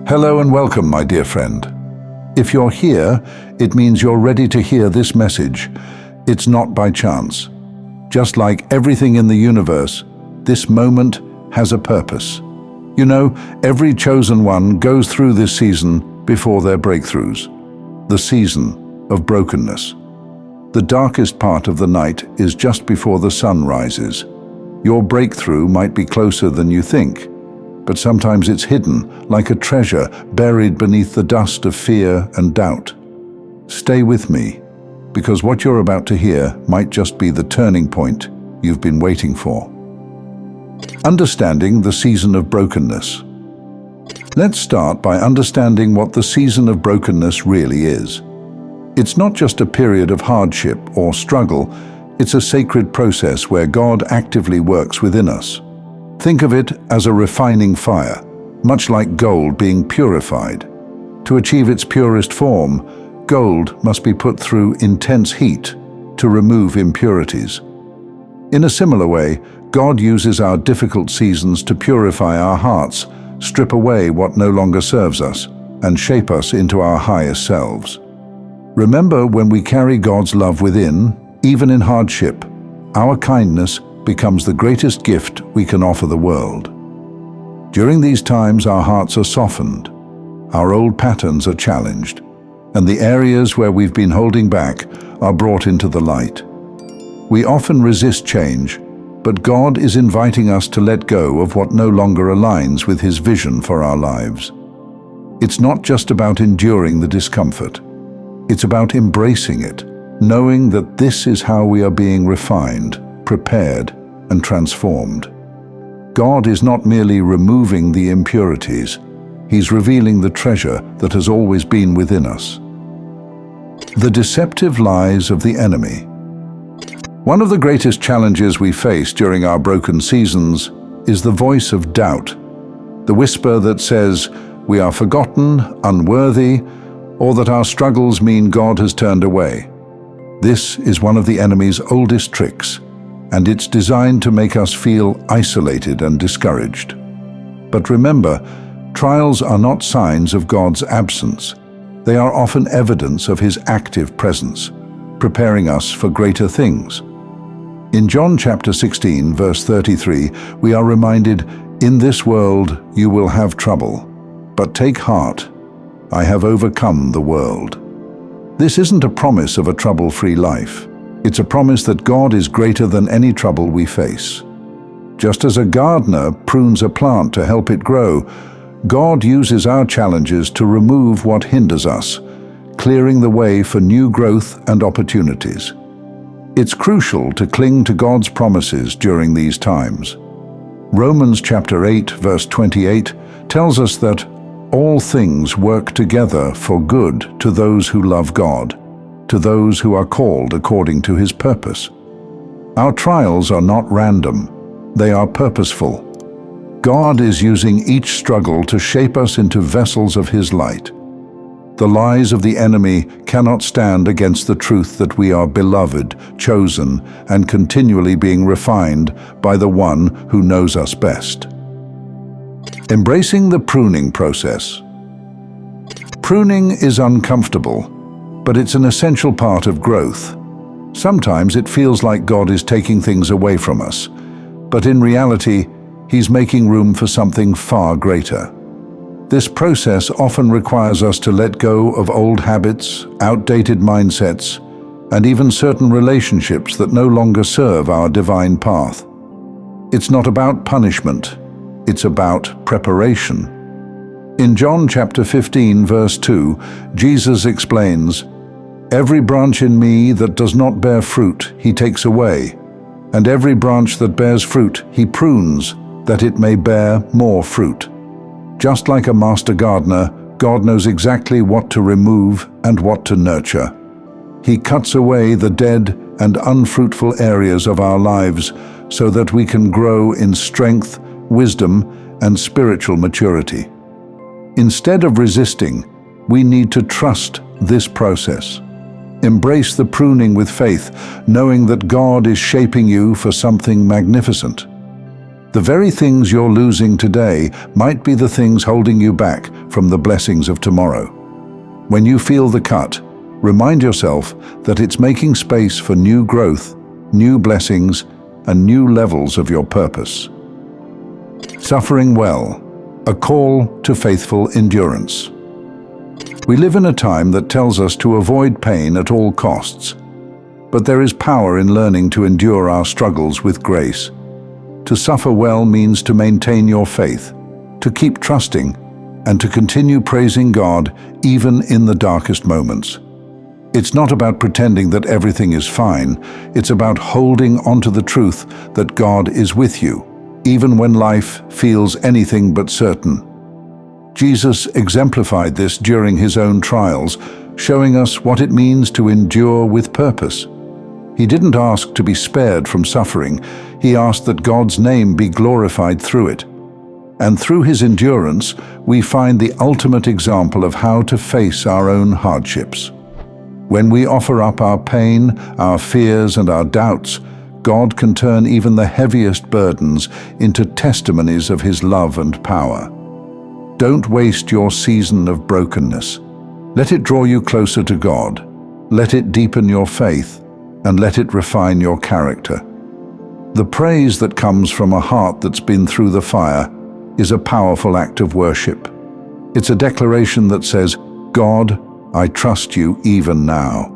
Hello and welcome, my dear friend. If you're here, it means you're ready to hear this message. It's not by chance. Just like everything in the universe, this moment has a purpose. You know, every chosen one goes through this season before their breakthroughs. The season of brokenness. The darkest part of the night is just before the sun rises. Your breakthrough might be closer than you think, but sometimes it's hidden like a treasure buried beneath the dust of fear and doubt. Stay with me, because what you're about to hear might just be the turning point you've been waiting for. Understanding the season of brokenness. Let's start by understanding what the season of brokenness really is. It's not just a period of hardship or struggle, it's a sacred process where God actively works within us. Think of it as a refining fire, much like gold being purified. To achieve its purest form, gold must be put through intense heat to remove impurities. In a similar way, God uses our difficult seasons to purify our hearts, strip away what no longer serves us, and shape us into our highest selves. Remember, when we carry God's love within, even in hardship, our kindness becomes the greatest gift we can offer the world. During these times, our hearts are softened, our old patterns are challenged, and the areas where we've been holding back are brought into the light. We often resist change, but God is inviting us to let go of what no longer aligns with His vision for our lives. It's not just about enduring the discomfort. It's about embracing it, knowing that this is how we are being refined, prepared, and transformed. God is not merely removing the impurities, He's revealing the treasure that has always been within us. The deceptive lies of the enemy. One of the greatest challenges we face during our broken seasons is the voice of doubt, the whisper that says we are forgotten, unworthy, or that our struggles mean God has turned away. This is one of the enemy's oldest tricks, and it's designed to make us feel isolated and discouraged. But remember, trials are not signs of God's absence. They are often evidence of His active presence, preparing us for greater things. In John chapter 16, verse 33, we are reminded, "In this world you will have trouble, but take heart, I have overcome the world." This isn't a promise of a trouble-free life. It's a promise that God is greater than any trouble we face. Just as a gardener prunes a plant to help it grow, God uses our challenges to remove what hinders us, clearing the way for new growth and opportunities. It's crucial to cling to God's promises during these times. Romans chapter 8, verse 28 tells us that all things work together for good to those who love God, to those who are called according to His purpose. Our trials are not random, they are purposeful. God is using each struggle to shape us into vessels of His light. The lies of the enemy cannot stand against the truth that we are beloved, chosen, and continually being refined by the One who knows us best. Embracing the pruning process. Pruning is uncomfortable, but it's an essential part of growth. Sometimes it feels like God is taking things away from us, but in reality, He's making room for something far greater. This process often requires us to let go of old habits, outdated mindsets, and even certain relationships that no longer serve our divine path. It's not about punishment, it's about preparation. In John chapter 15, verse 2, Jesus explains, "Every branch in me that does not bear fruit, He takes away, and every branch that bears fruit, He prunes, that it may bear more fruit." Just like a master gardener, God knows exactly what to remove and what to nurture. He cuts away the dead and unfruitful areas of our lives so that we can grow in strength, wisdom, and spiritual maturity. Instead of resisting, we need to trust this process. Embrace the pruning with faith, knowing that God is shaping you for something magnificent. The very things you're losing today might be the things holding you back from the blessings of tomorrow. When you feel the cut, remind yourself that it's making space for new growth, new blessings, and new levels of your purpose. Suffering well, a call to faithful endurance. We live in a time that tells us to avoid pain at all costs, but there is power in learning to endure our struggles with grace. To suffer well means to maintain your faith, to keep trusting, and to continue praising God even in the darkest moments. It's not about pretending that everything is fine, it's about holding onto the truth that God is with you, even when life feels anything but certain. Jesus exemplified this during his own trials, showing us what it means to endure with purpose. He didn't ask to be spared from suffering, he asked that God's name be glorified through it. And through his endurance, we find the ultimate example of how to face our own hardships. When we offer up our pain, our fears, and our doubts, God can turn even the heaviest burdens into testimonies of his love and power. Don't waste your season of brokenness. Let it draw you closer to God. Let it deepen your faith, and let it refine your character. The praise that comes from a heart that's been through the fire is a powerful act of worship. It's a declaration that says, God, I trust you even now.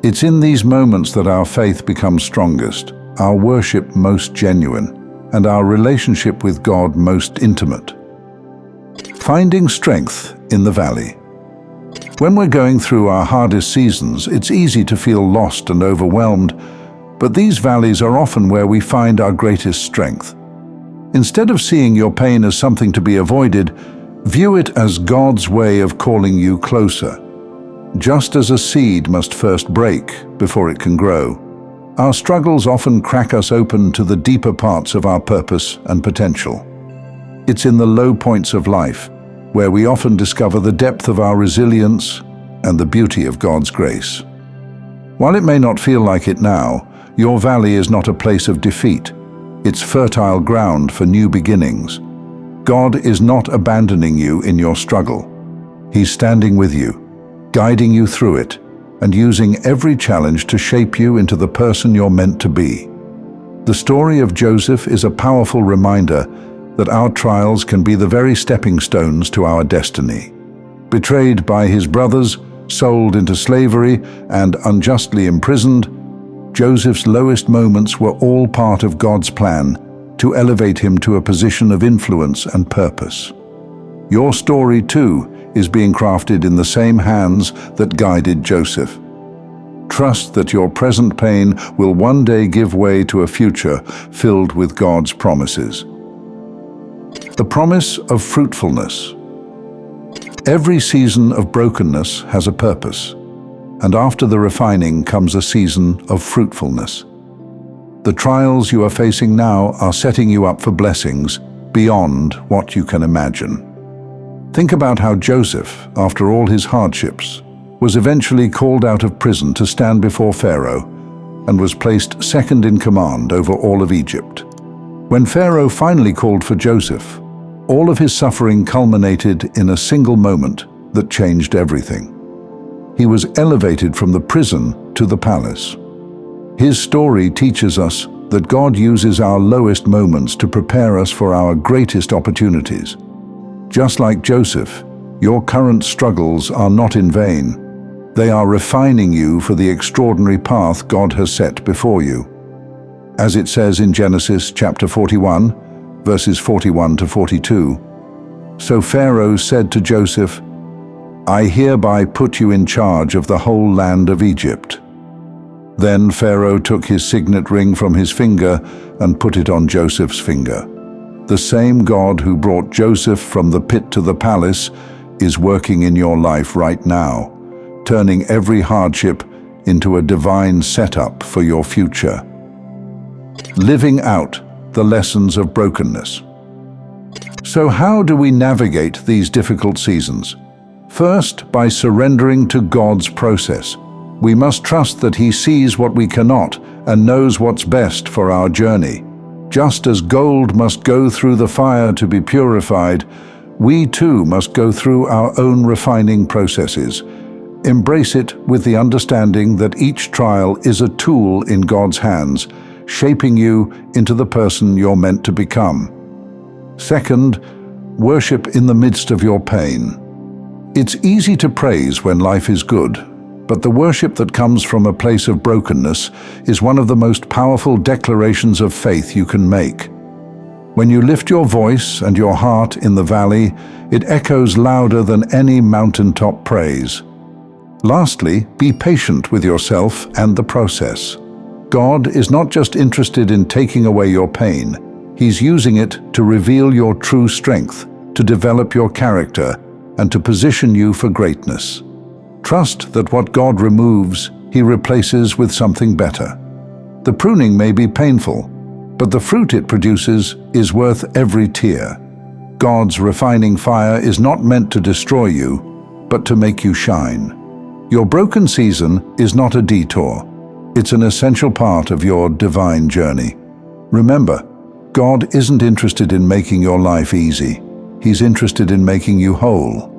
It's in these moments that our faith becomes strongest, our worship most genuine, and our relationship with God most intimate. Finding strength in the valley. When we're going through our hardest seasons, it's easy to feel lost and overwhelmed, but these valleys are often where we find our greatest strength. Instead of seeing your pain as something to be avoided, view it as God's way of calling you closer. Just as a seed must first break before it can grow, our struggles often crack us open to the deeper parts of our purpose and potential. It's in the low points of life where we often discover the depth of our resilience and the beauty of God's grace. While it may not feel like it now, your valley is not a place of defeat. It's fertile ground for new beginnings. God is not abandoning you in your struggle. He's standing with you, guiding you through it, and using every challenge to shape you into the person you're meant to be. The story of Joseph is a powerful reminder that our trials can be the very stepping stones to our destiny. Betrayed by his brothers, sold into slavery, and unjustly imprisoned, Joseph's lowest moments were all part of God's plan to elevate him to a position of influence and purpose. Your story, too, is being crafted in the same hands that guided Joseph. Trust that your present pain will one day give way to a future filled with God's promises. The promise of fruitfulness. Every season of brokenness has a purpose, and after the refining comes a season of fruitfulness. The trials you are facing now are setting you up for blessings beyond what you can imagine. Think about how Joseph, after all his hardships, was eventually called out of prison to stand before Pharaoh and was placed second in command over all of Egypt. When Pharaoh finally called for Joseph, all of his suffering culminated in a single moment that changed everything. He was elevated from the prison to the palace. His story teaches us that God uses our lowest moments to prepare us for our greatest opportunities. Just like Joseph, your current struggles are not in vain. They are refining you for the extraordinary path God has set before you. As it says in Genesis chapter 41, verses 41 to 42, "So Pharaoh said to Joseph, I hereby put you in charge of the whole land of Egypt." Then Pharaoh took his signet ring from his finger and put it on Joseph's finger. The same God who brought Joseph from the pit to the palace is working in your life right now, turning every hardship into a divine setup for your future. Living out the lessons of brokenness. So how do we navigate these difficult seasons? First, by surrendering to God's process. We must trust that He sees what we cannot and knows what's best for our journey. Just as gold must go through the fire to be purified, we too must go through our own refining processes. Embrace it with the understanding that each trial is a tool in God's hands, shaping you into the person you're meant to become. Second, worship in the midst of your pain. It's easy to praise when life is good, but the worship that comes from a place of brokenness is one of the most powerful declarations of faith you can make. When you lift your voice and your heart in the valley, it echoes louder than any mountaintop praise. Lastly, be patient with yourself and the process. God is not just interested in taking away your pain. He's using it to reveal your true strength, to develop your character, and to position you for greatness. Trust that what God removes, He replaces with something better. The pruning may be painful, but the fruit it produces is worth every tear. God's refining fire is not meant to destroy you, but to make you shine. Your broken season is not a detour. It's an essential part of your divine journey. Remember, God isn't interested in making your life easy. He's interested in making you whole.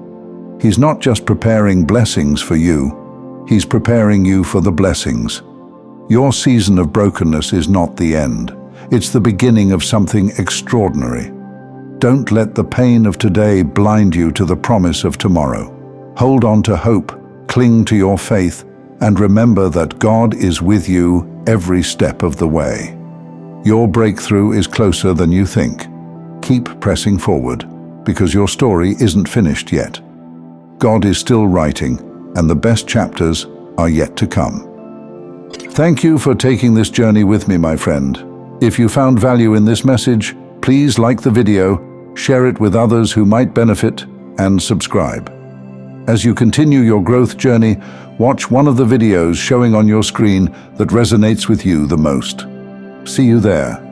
He's not just preparing blessings for you, He's preparing you for the blessings. Your season of brokenness is not the end. It's the beginning of something extraordinary. Don't let the pain of today blind you to the promise of tomorrow. Hold on to hope, cling to your faith, and remember that God is with you every step of the way. Your breakthrough is closer than you think. Keep pressing forward, because your story isn't finished yet. God is still writing, and the best chapters are yet to come. Thank you for taking this journey with me, my friend. If you found value in this message, please like the video, share it with others who might benefit, and subscribe. As you continue your growth journey, watch one of the videos showing on your screen that resonates with you the most. See you there.